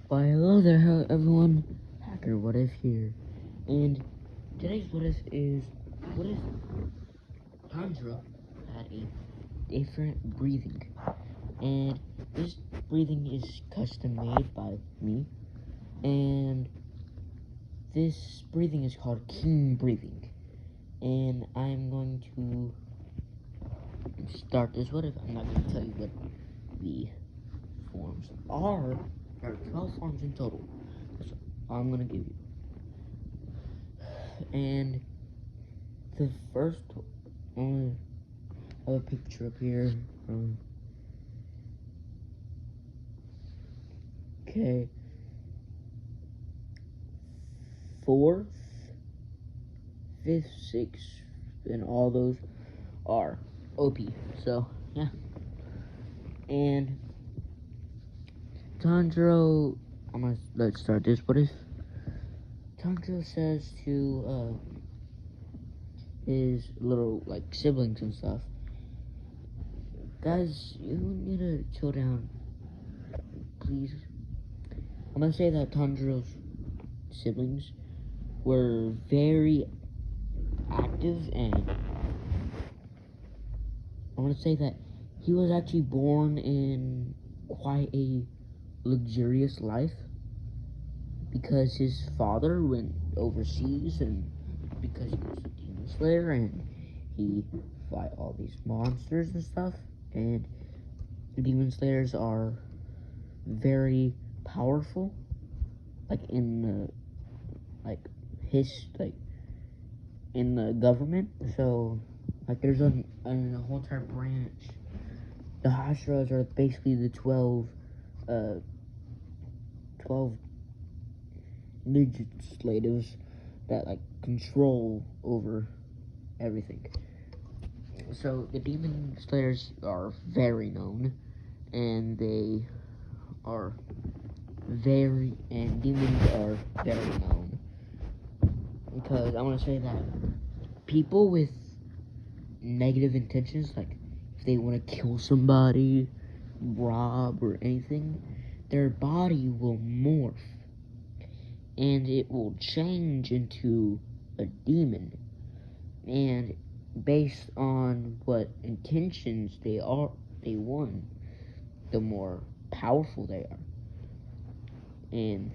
Why, hello there, everyone. Hacker What If here. And today's What If is, what if Tanjiro had a different breathing? And this breathing is custom made by me. And this breathing is called king breathing. And I'm going to start this What If. I'm not going to tell you what the forms are. There are 12 forms in total. That's all I'm going to give you. And the first, I have a picture up here. Okay. Fourth, fifth, sixth, and all those are OP. So, yeah. And Tanjiro, let's start this. What if Tanjiro says to his little siblings and stuff, guys, you need to chill down, please. I'm gonna say that Tanjiro's siblings were very active, and I want to say that he was actually born in quite a luxurious life because his father went overseas, and because he was a demon slayer and he fought all these monsters and stuff, and demon slayers are very powerful, in in the government. So there's a whole entire branch. The Hashras are basically the 12 legislators that control over everything. So the demon slayers are very known, and they are demons are very known, because I want to say that people with negative intentions, if they want to kill somebody, rob, or anything, their body will morph and it will change into a demon. And based on what intentions they want, the more powerful they are. And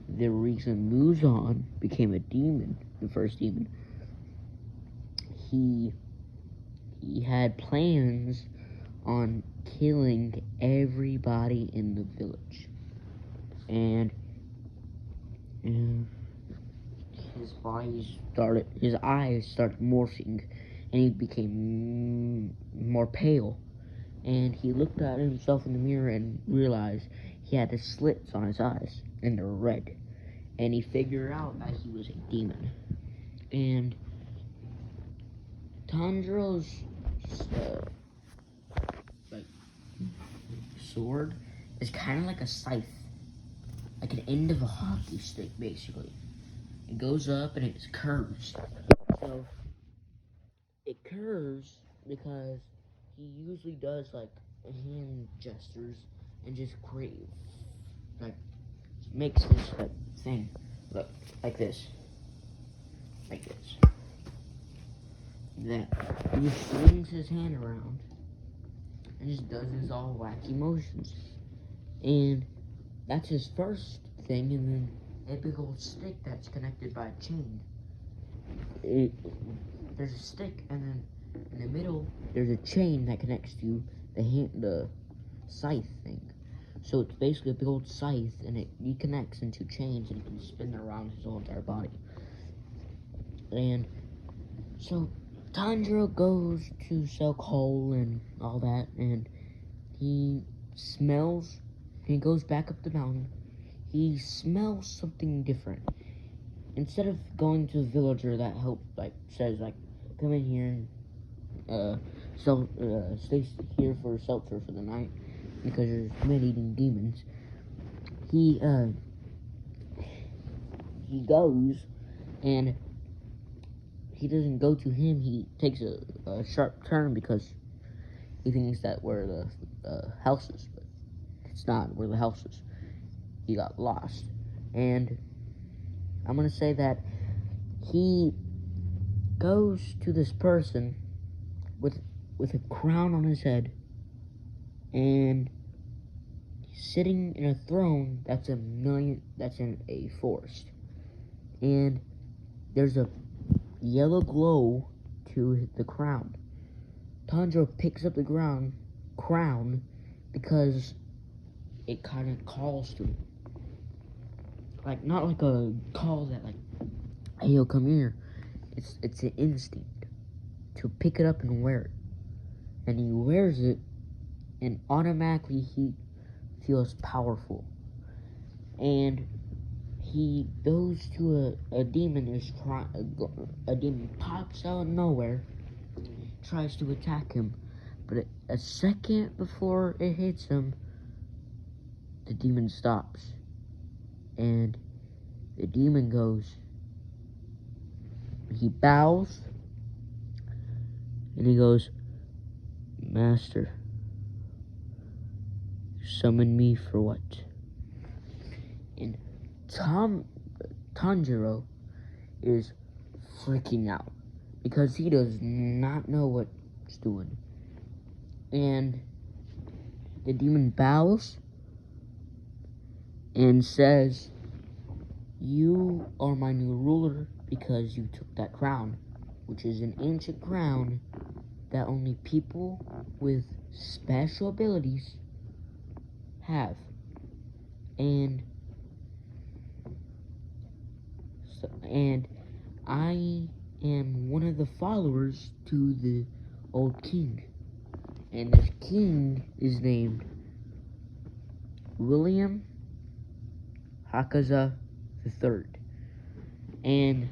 the reason Muzan became a demon, the first demon, he had plans on killing everybody in the village. And his eyes started morphing, and he became more pale. And he looked at himself in the mirror and realized he had the slits on his eyes, and they're red. And he figured out that he was a demon. And Tanjiro's sword is kind of like a scythe, like an end of a hockey stick, basically. It goes up and it curves. So it curves because he usually does hand gestures and just makes this thing look like this, Then he just swings his hand around and just does his all wacky motions. And that's his first thing, and then a big old stick that's connected by a chain. There's a stick, and then in the middle there's a chain that connects to the scythe thing. So it's basically a big old scythe, and he connects into chains, and he can spin around his whole entire body. And so Tanjiro goes to sell coal and all that, and he goes back up the mountain. He smells something different. Instead of going to the villager that says come in here and stay here for shelter for the night because there's man-eating demons, he goes, and he doesn't go to him. He takes a sharp turn because he thinks that we're the houses, but it's not. We're the houses. he got lost. And I'm gonna say that he goes to this person with a crown on his head, and he's sitting in a throne that's in a forest. And there's a yellow glow to the crown. Tanjiro picks up the crown because it kind of calls to him. Like, not like a call that, like, hey, yo, come here. It's an instinct to pick it up and wear it. And he wears it, and automatically he feels powerful. And he goes to a demon a demon pops out of nowhere, tries to attack him, but a second before it hits him, the demon stops, and the demon goes, he bows, and he goes, Master, you summoned me for what? And Tanjiro is freaking out because he does not know what he's doing. And the demon bows and says, you are my new ruler because you took that crown, which is an ancient crown that only people with special abilities have. And I am one of the followers to the old king. And this king is named William Hakaza III. And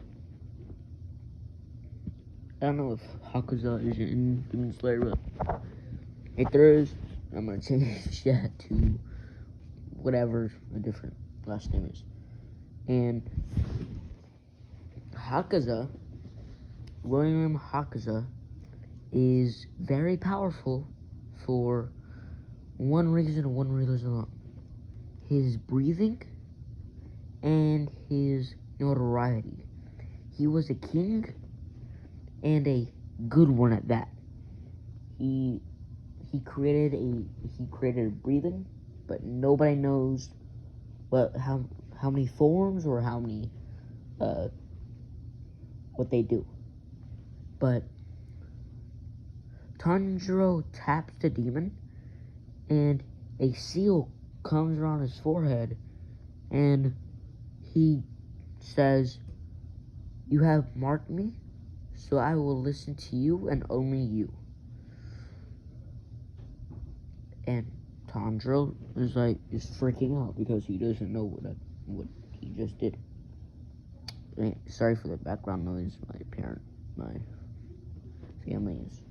I don't know if Hakaza is in Demon Slayer, but if there is, I'm gonna change that to whatever a different last name is. And William Hakaza, is very powerful for one reason alone. His breathing and his notoriety. He was a king, and a good one at that. He created breathing, but nobody knows how many forms or how many what they do. But Tanjiro taps the demon, and a seal comes around his forehead, and he says, you have marked me, so I will listen to you and only you. And Tanjiro is freaking out because he doesn't know what he just did. Sorry for the background noise. My family is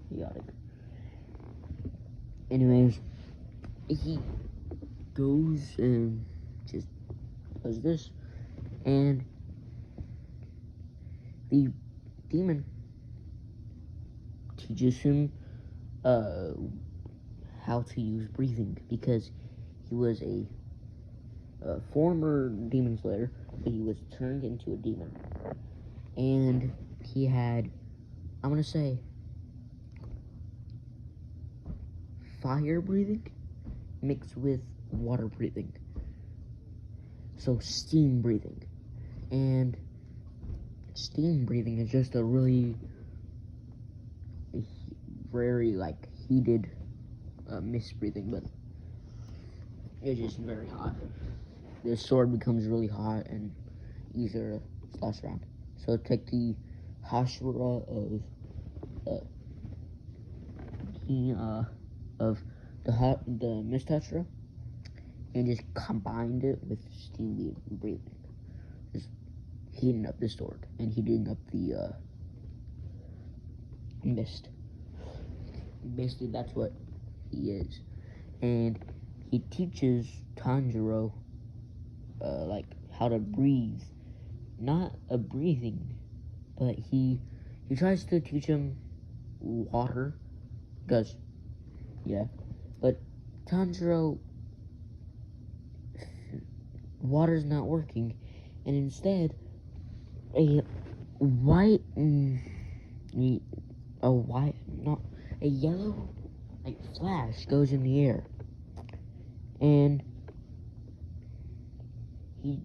chaotic. Anyways, he goes and just does this, and the demon teaches him how to use breathing, because he was a former demon slayer, but he was turned into a demon, and he had, I'm gonna say, fire breathing mixed with water breathing, so steam breathing. And steam breathing is just a really very heated mist breathing, but it's just very hot. The sword becomes really hot and easier to slash around. So take the Hashira of the mist Hashira, and just combined it with steam breathing, just heating up the sword and heating up the mist. Basically, that's what he is, and he teaches Tanjiro how to breathe, not a breathing, but he tries to teach him water, because but Tanjiro water's not working, and instead a white, not a yellow, like flash goes in the air, and he